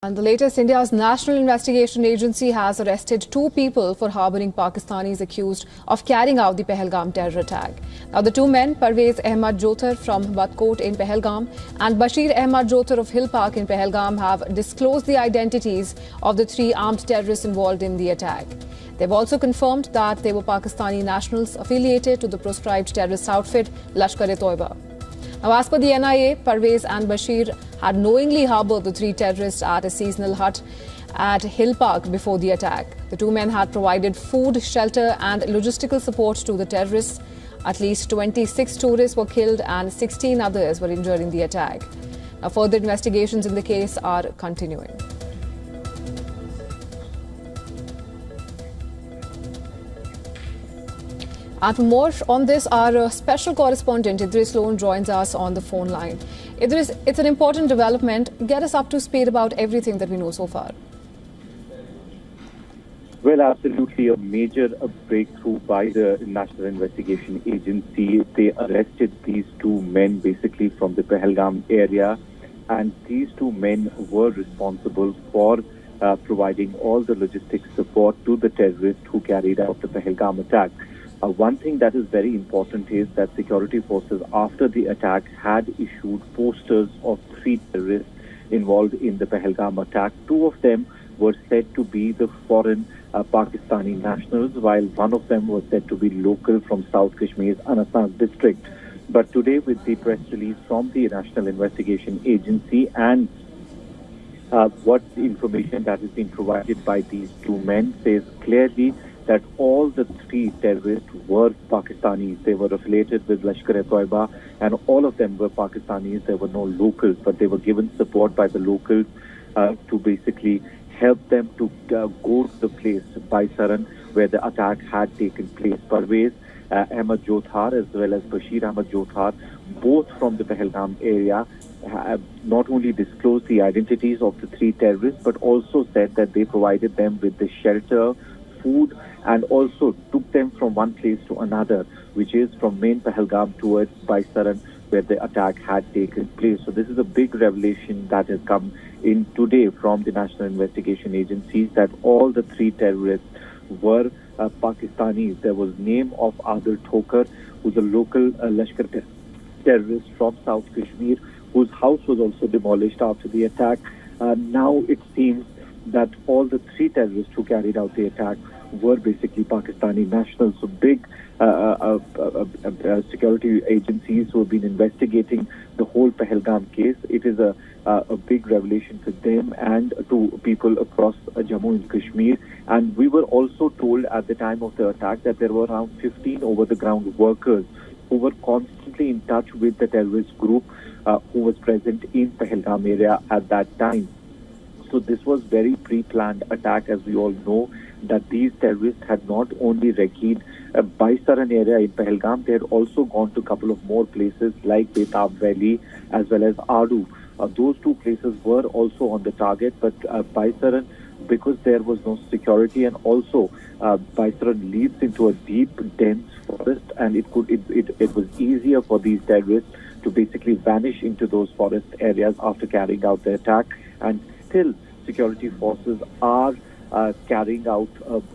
And the latest, India's National Investigation Agency has arrested 2 people for harboring Pakistanis accused of carrying out the Pahalgam terror attack. Now, the 2 men, Parvez Ahmad Jothar from Batkot in Pahalgam and Bashir Ahmad Jothar of Hill Park in Pahalgam, have disclosed the identities of the 3 armed terrorists involved in the attack. They've also confirmed that they were Pakistani nationals affiliated to the proscribed terrorist outfit Lashkar-e-Toiba. Now, as per the NIA, Parvez and Bashir had knowingly harbored the 3 terrorists at a seasonal hut at Hill Park before the attack. The 2 men had provided food, shelter and logistical support to the terrorists. At least 26 tourists were killed and 16 others were injured in the attack. Now, further investigations in the case are continuing. And for more on this, our special correspondent Idris Loan joins us on the phone line. Idris, it's an important development. Get us up to speed about everything that we know so far. Well, absolutely a major breakthrough by the National Investigation Agency. They arrested these 2 men basically from the Pahalgam area, and these 2 men were responsible for providing all the logistics support to the terrorists who carried out the Pahalgam attack. One thing that is very important is that security forces after the attack had issued posters of 3 terrorists involved in the Pahalgam attack. 2 of them were said to be the foreign Pakistani nationals, while one of them was said to be local from South Kashmir's Anantnag district. But today, with the press release from the National Investigation Agency and what information that has been provided by these 2 men says clearly that all the 3 terrorists were Pakistanis. They were affiliated with Lashkar-e-Toiba, and all of them were Pakistanis. There were no locals, but they were given support by the locals to basically help them to go to the place by Saran where the attack had taken place. Parvez Ahmad Jothar as well as Bashir Ahmad Jothar, both from the Pahalgam area, have not only disclosed the identities of the 3 terrorists, but also said that they provided them with the shelter, food, and also took them from one place to another, which is from main Pahalgam towards Baisaran, where the attack had taken place. So this is a big revelation that has come in today from the National Investigation Agencies, that all the 3 terrorists were Pakistanis. There was name of Adil Thokar, who's a local Lashkar terrorist from South Kashmir, whose house was also demolished after the attack. Now it seems that all the 3 terrorists who carried out the attack were basically Pakistani nationals. So big security agencies who have been investigating the whole Pahalgam case. It is a big revelation for them and to people across Jammu and Kashmir. And we were also told at the time of the attack that there were around 15 over-the-ground workers who were constantly in touch with the terrorist group who was present in Pahalgam area at that time. So this was very pre-planned attack, as we all know, that these terrorists had not only recceived Baisaran area in Pahalgam, they had also gone to a couple of more places like Betab Valley as well as Adu. Those 2 places were also on the target, but Baisaran, because there was no security, and also Baisaran leads into a deep, dense forest, and it was easier for these terrorists to basically vanish into those forest areas after carrying out the attack. And still, security forces are carrying out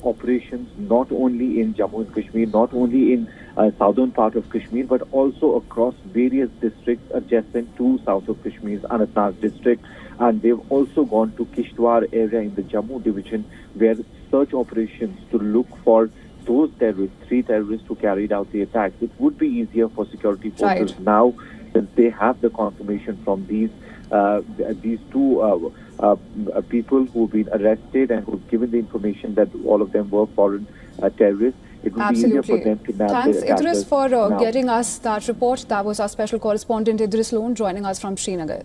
operations not only in Jammu and Kashmir, not only in southern part of Kashmir, but also across various districts adjacent to south of Kashmir's Anantnag district. And they've also gone to Kishtwar area in the Jammu division, where search operations to look for those terrorists, 3 terrorists who carried out the attack. It would be easier for security forces now, since they have the confirmation from these 2 people who've been arrested and who've given the information that all of them were foreign terrorists. It would be easier for them to nab Thanks, the Idris, for getting us that report. That was our special correspondent Idris Loan joining us from Srinagar.